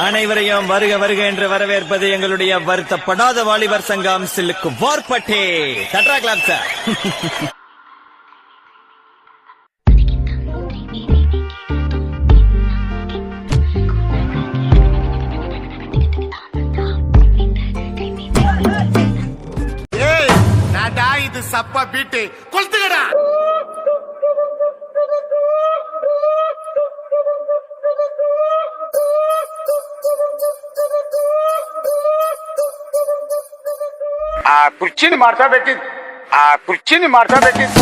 அனைவரையும் வருக வருக என்று வரவேற்பது எங்களுடைய வருத்தப்படாத வாலிபர் சங்கம் சில்லுக்கு வார்பட்டே தட்ரா கிளாப் சார். இது சப்பா பீட்டு கொளுத்துக்கடா. ಕುರ್ಚಿನ ಮಾಡ್ತಾ ಬೇಕಿದ್ ಕುರ್ಚಿನ ಮಾಡ್ತಾ ಬೇಕಿದ್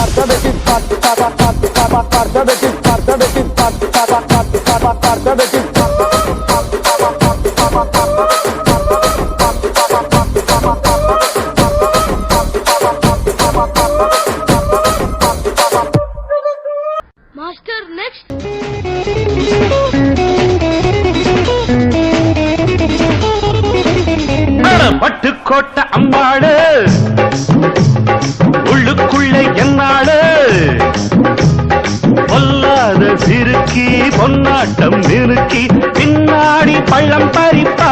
Master, next. பட்டுக்கோட்டை அம்பாடு உள்ளுக்குள்ளே என்னாடு பொல்லாத சிறுக்கி பொன்னாட்டம் நிறுக்கி பின்னாடி பள்ளம் பறிப்பா.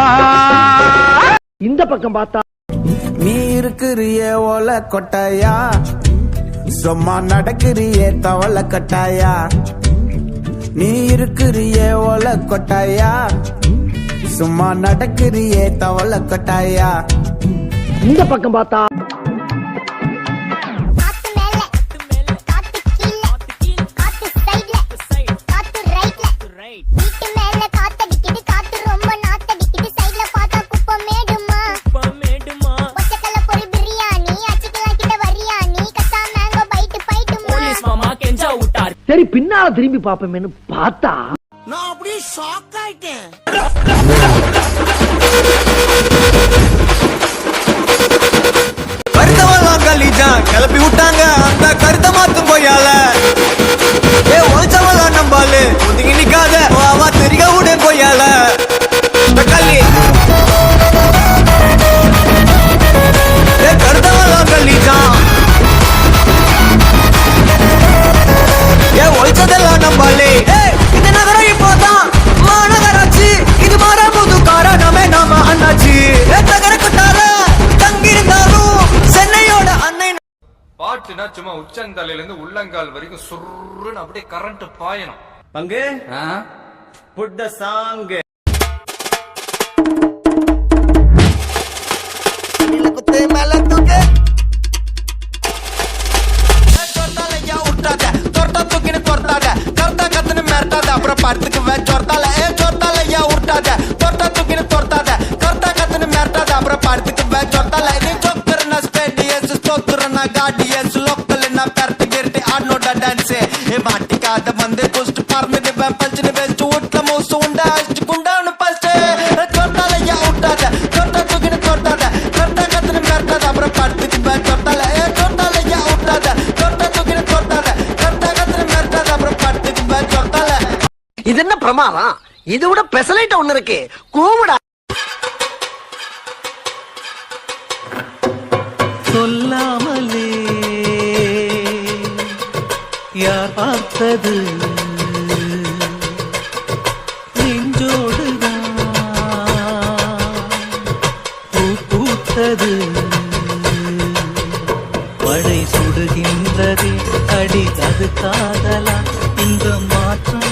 இந்த பக்கம் பார்த்தா நீ இருக்கிறிய ஓல கொட்டாயா, சும்மா நடக்கிறிய தவள கட்டாயா. நீ இருக்கிறிய ஓல கொட்டாயா, சும்மா நடக்கிறிய தவள கட்டாயா. இந்த பக்கம் பார்த்தா சரி பின்னால திரும்பி பாப்போமேன்னு பார்த்தா நான் அப்படியே ஷாக் ஆயிட்டேன். கருத்தவெல்லாம் கலிஜான் கிளப்பி விட்டாங்க அந்த கருத்த மாத்தும் போயால. ஏ ஒழிச்சவெல்லாம் நம்பாலு ஒதுங்கி நிக்காத வாவா தெரிக விட போயால. கல்லி கருத்தவெல்லாம் கலிஜான் ஏ ஒழிச்சதெல்லாம் நம்பாலே. இந்த நகரம் இப்போதான் மாநகராட்சி, இது மாறாமது காரணமே நாம அண்ணாச்சி. தகர கொட்டால தங்கியிருந்தாலும் சென்னையோட அன்னை. பாட்டுனா சும்மா உச்சந்தலையில இருந்து உள்ளங்கால் வரைக்கும் சுருன்னு அப்படியே கரண்ட் பாயணும். பங்கு புட் த சாங். குத்து மேல தூக்கு அப்புறம் படத்துக்கு சொர்த்தால சொர்த்தால ஐயா உருட்டாத தொட்டா தூக்கின்னு தொர்த்தாத கர்த்தா கத்துன்னு மிரட்டாத அப்புறம் படத்துக்கு சொர்த்தால நீ சொக்குறனா ஸ்பேடியஸ் ஸ்டோக்குறனா காடியஸ் லோக்கல்னா பெரட்டு கிரட்டி ஆடனோட டான்ஸ் ஏ மாட்டிக்காத வந்து குஸ்ட் பறந்துட்டு பல்ச்சுன்னு வெச்சு வீட்ல மோசு உண்டா அடிச்சு குண்டான்னு பஸ்ட் சொர்த்தால ஐயா உருட்டாத தொட்டா தூக்கின்னு தொர்த்தாத கர்த்தா கத்துன்னு மிரட்டாத அப்புறம் படத்துக்கு சொர்த்தால சொர்த்தால ஐயா உருட்டாத தொட்டா தூக்கின்னு தொர்த்தாத கர்த்தா கத்துன்னு மிரட்டாத அப்புறம் படத்துக்கு சொர்த்தால. இது என்ன பிரமாதம்? இது விட பெசலைட் ஒண்ணு இருக்கு, கூவுடா. சொல்லாமலே யார் பார்த்தது நெஞ்சோடுதான் பூ பூத்தது. மழை சுடுகின்றது அடி அது காதலா, இந்த மாற்றம்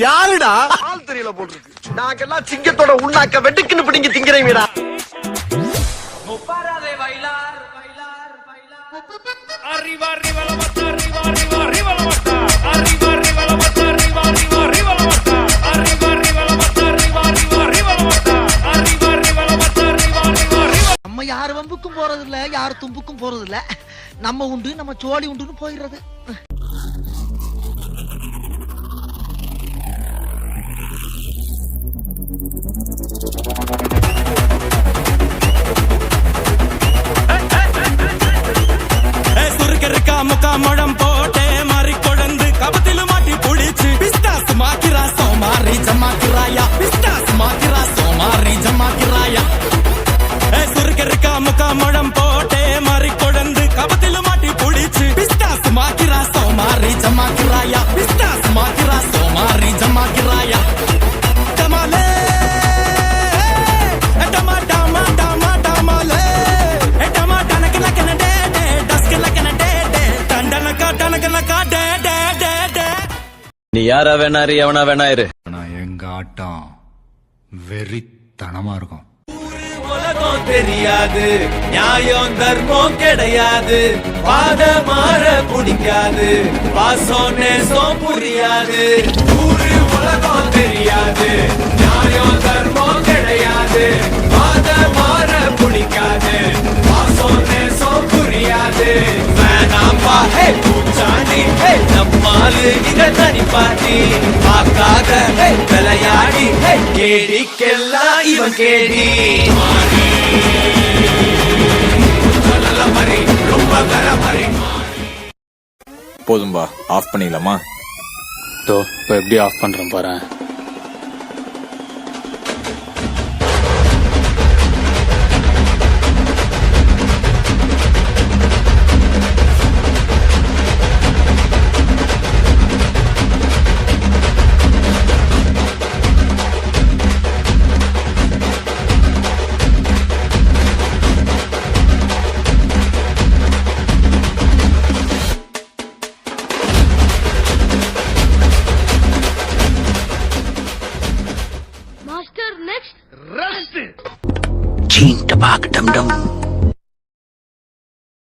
யாருடா ஆள் தெரியல போட்டுருக்கு. நாங்கெல்லாம் சிங்கத்தோட உண்ணாக்க வெட்டுக்குன்னு பிடிங்க திங்கிறீங்கடா. நம்ம யார் வம்புக்கும் போறது இல்ல, யார் தும்புக்கும் போறது இல்ல. நம்ம உண்டு நம்ம சோழி உண்டுன்னு போயிடுறது. சுருக்கா முக்கா முழம் போட்டே மாறி கொழுந்து கபத்தில மாட்டி புடிச்சு பிஸ்டாஸ் மாக்கிரா சோமாரி ஜமாக்கிராயா. பிஸ்டாஸ் மாக்கிரா சோமாரி ஜமாக்கிராயா. சுருக்கா முக்கா முழம் போட்டே மாறி கொழுந்து கபத்தில மாட்டி புடி யாரா வேணாரு எவனா வேணா இரு. எங்க ஆட்டம் வெறித்தனமா இருக்கும். உலகம் தெரியாது, நியாயம் தர்மம் கிடையாது, பாத மாற பிடிக்காது, பாசம் நேசம் புரியாது. ஊரு உலகம் தெரியாது, நியாயம் தர்மம் கிடையாது, பாத மாற பிடிக்காது, பாசம் நேசம் புரியாது. வேணாம்பா ஹே பூச்சாண்டி, ஹே நம்மாலு இத தனிப்பாட்டி, பார்க்காத ஹே விளையாடி, ஹே கேடிக்கெல்லாம் இவன் கேடி. போதும்பா, ஆஃப் பண்ணிடலாமா? இப்போ எப்படி ஆஃப் பண்றேன் பாரு. Master next. Rest. Scene dapog டம் டம்